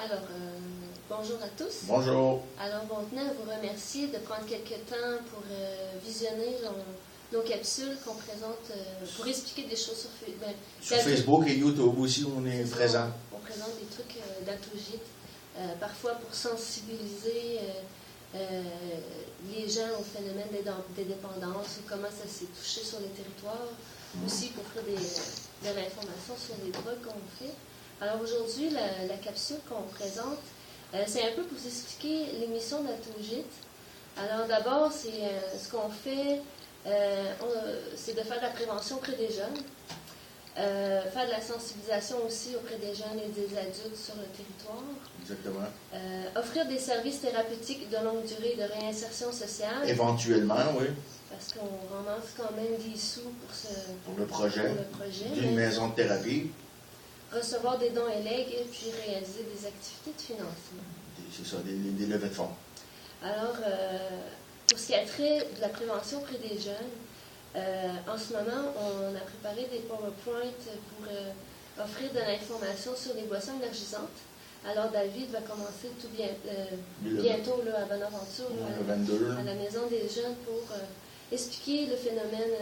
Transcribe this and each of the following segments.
Alors, bonjour à tous. Bonjour. Alors, on tenait à vous remercier de prendre quelques temps pour visionner nos capsules qu'on présente pour expliquer des choses sur Facebook et YouTube aussi, on est présent. On présente des trucs d'Atogite, parfois pour sensibiliser les gens au phénomène des dépendances ou comment ça s'est touché sur les territoires, aussi pour faire de l'information sur les drogues qu'on fait. Alors aujourd'hui, la capsule qu'on présente, c'est un peu pour vous expliquer l'émission d'Atogite. Alors d'abord, c'est ce qu'on fait, c'est de faire de la prévention auprès des jeunes, faire de la sensibilisation aussi auprès des jeunes et des adultes sur le territoire. Exactement. Offrir des services thérapeutiques de longue durée de réinsertion sociale. Éventuellement, oui. Parce qu'on ramasse quand même des sous pour le projet d'une maison de thérapie. Recevoir des dons et legs et puis réaliser des activités de financement. C'est ça, des levées de fonds. Alors, pour ce qui a trait de la prévention auprès des jeunes, en ce moment, on a préparé des PowerPoint pour offrir de l'information sur les boissons énergisantes. Alors, David va commencer bientôt là, à Bonaventure, à la Maison des jeunes, pour expliquer le phénomène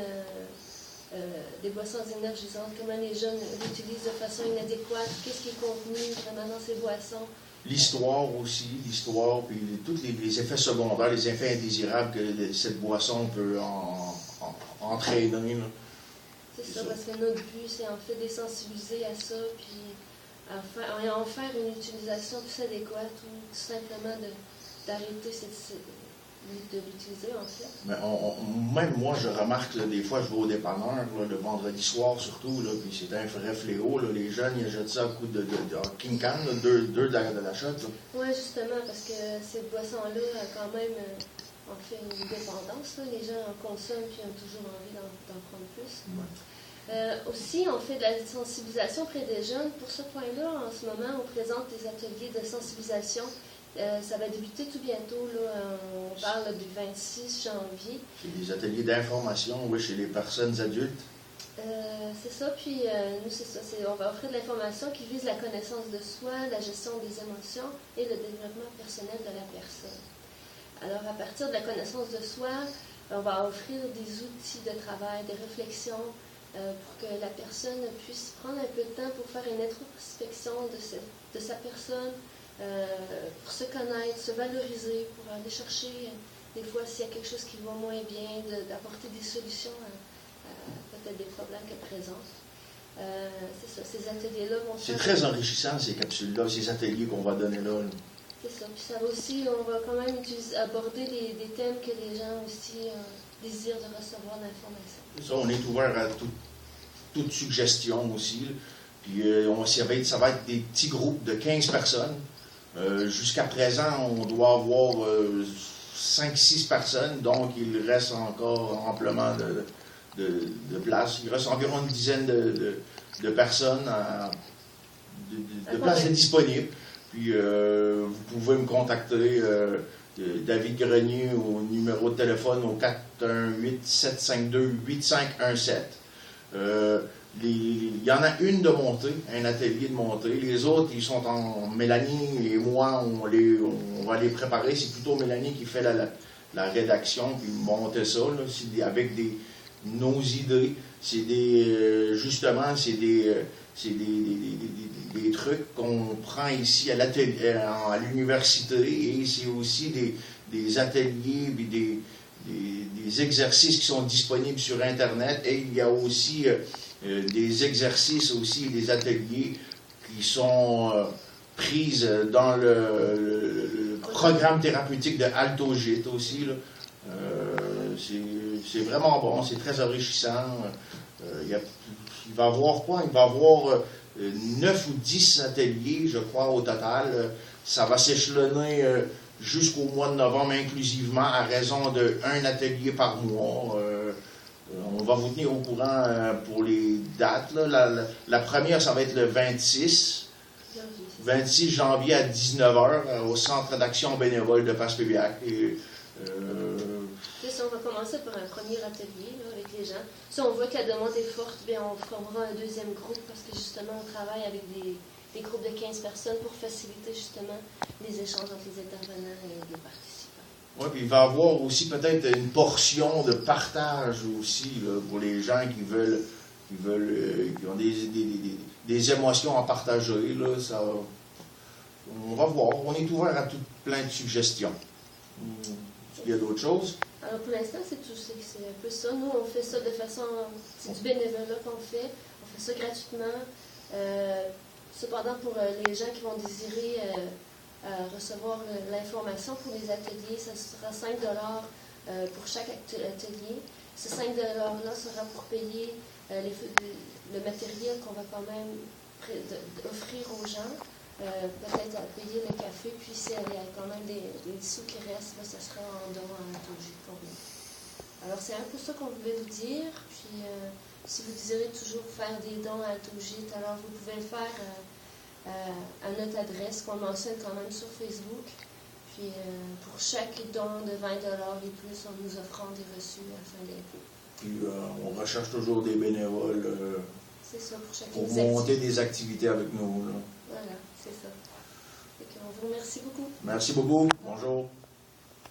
des boissons énergisantes, comment les jeunes l'utilisent de façon inadéquate, qu'est-ce qui est contenu vraiment dans ces boissons. L'histoire aussi, puis tous les effets secondaires, les effets indésirables que cette boisson peut entraîner. C'est ça, parce que notre but, c'est en fait de les sensibiliser à ça, puis en faire une utilisation plus adéquate, ou tout simplement d'arrêter de l'utiliser, en fait. Mais même moi, je remarque, là, des fois, je vais au dépanneur, là, le vendredi soir surtout, là, puis c'est un vrai fléau. Là, les jeunes, ils jettent ça à coup de King Can, deux de la shot. Oui, justement, parce que ces boissons-là, quand même, ont fait une dépendance. Là. Les gens en consomment puis ont toujours envie d'en prendre plus. Ouais. Aussi, on fait de la sensibilisation auprès des jeunes. Pour ce point-là, en ce moment, on présente des ateliers de sensibilisation. Ça va débuter tout bientôt, là, on parle du 26 janvier. C'est des ateliers d'information, oui, chez les personnes adultes. C'est ça, puis nous, c'est ça. On va offrir de l'information qui vise la connaissance de soi, la gestion des émotions et le développement personnel de la personne. Alors, à partir de la connaissance de soi, on va offrir des outils de travail, des réflexions pour que la personne puisse prendre un peu de temps pour faire une introspection de sa personne, pour se connaître, se valoriser, pour aller chercher des fois s'il y a quelque chose qui va moins bien, d'apporter des solutions à peut-être des problèmes qu'elle présente. C'est ça, ces ateliers-là vont C'est très enrichissant, ces capsules-là, ces ateliers qu'on va donner là. C'est ça, puis ça va aussi, on va quand même aborder des thèmes que les gens aussi désirent de recevoir d'informations. C'est ça, on est ouvert à toute suggestion aussi. Puis ça va être des petits groupes de 15 personnes. Jusqu'à présent, on doit avoir 5-6 personnes, donc il reste encore amplement de place. Il reste environ une dizaine de personnes, de places disponibles. Puis vous pouvez me contacter, David Grenier, au numéro de téléphone au 418-752-8517. Il y en a une de montée, un atelier de montée. Les autres, ils sont en Mélanie et moi, on va les préparer. C'est plutôt Mélanie qui fait la rédaction, puis monter ça, là, avec nos idées. C'est justement, c'est des trucs qu'on prend ici à l'université, et c'est aussi des ateliers, puis des exercices qui sont disponibles sur Internet, et il y a aussi des exercices aussi, des ateliers qui sont prises dans le programme thérapeutique de Altogite aussi. Là. C'est vraiment bon, c'est très enrichissant. Il va y avoir quoi? Il va y avoir 9 ou 10 ateliers, je crois, au total. Ça va s'échelonner jusqu'au mois de novembre inclusivement, à raison d'un atelier par mois. On va vous tenir au courant pour les dates. Là. La première, ça va être le 26 janvier à 19h au Centre d'action bénévole de Passepébiac. On va commencer par un premier atelier là, avec les gens. Si on voit que la demande est forte, bien, on formera un deuxième groupe parce que justement, on travaille avec des groupes de 15 personnes pour faciliter justement les échanges entre les intervenants et les participants. Oui, puis il va y avoir aussi peut-être une portion de partage aussi là, pour les gens qui ont des émotions à partager. Là, ça, on va voir. On est ouvert à plein de suggestions. Il y a d'autres choses? Alors pour l'instant, c'est un peu ça. Nous, on fait ça de façon... C'est du bénévolat qu'on fait. On fait ça gratuitement. Cependant, pour les gens qui vont désirer recevoir l'information pour les ateliers, ça sera 5 $ pour chaque atelier. Ces 5 $ là sera pour payer le matériel qu'on va quand même offrir aux gens. Peut-être à payer le café, puis s'il y a quand même des sous qui restent, là, ça sera en don à Alto-Gîtes pour nous. Alors c'est un peu ça qu'on voulait vous dire, puis si vous désirez toujours faire des dons à Alto-Gîtes, alors vous pouvez le faire à notre adresse qu'on mentionne quand même sur Facebook, puis pour chaque don de 20 $ et plus, on nous offrant des reçus à fin d'impôt. Puis on recherche toujours des bénévoles c'est ça, pour monter des activités avec nous. Là. Voilà, c'est ça. On vous remercie beaucoup. Merci beaucoup. Bonjour.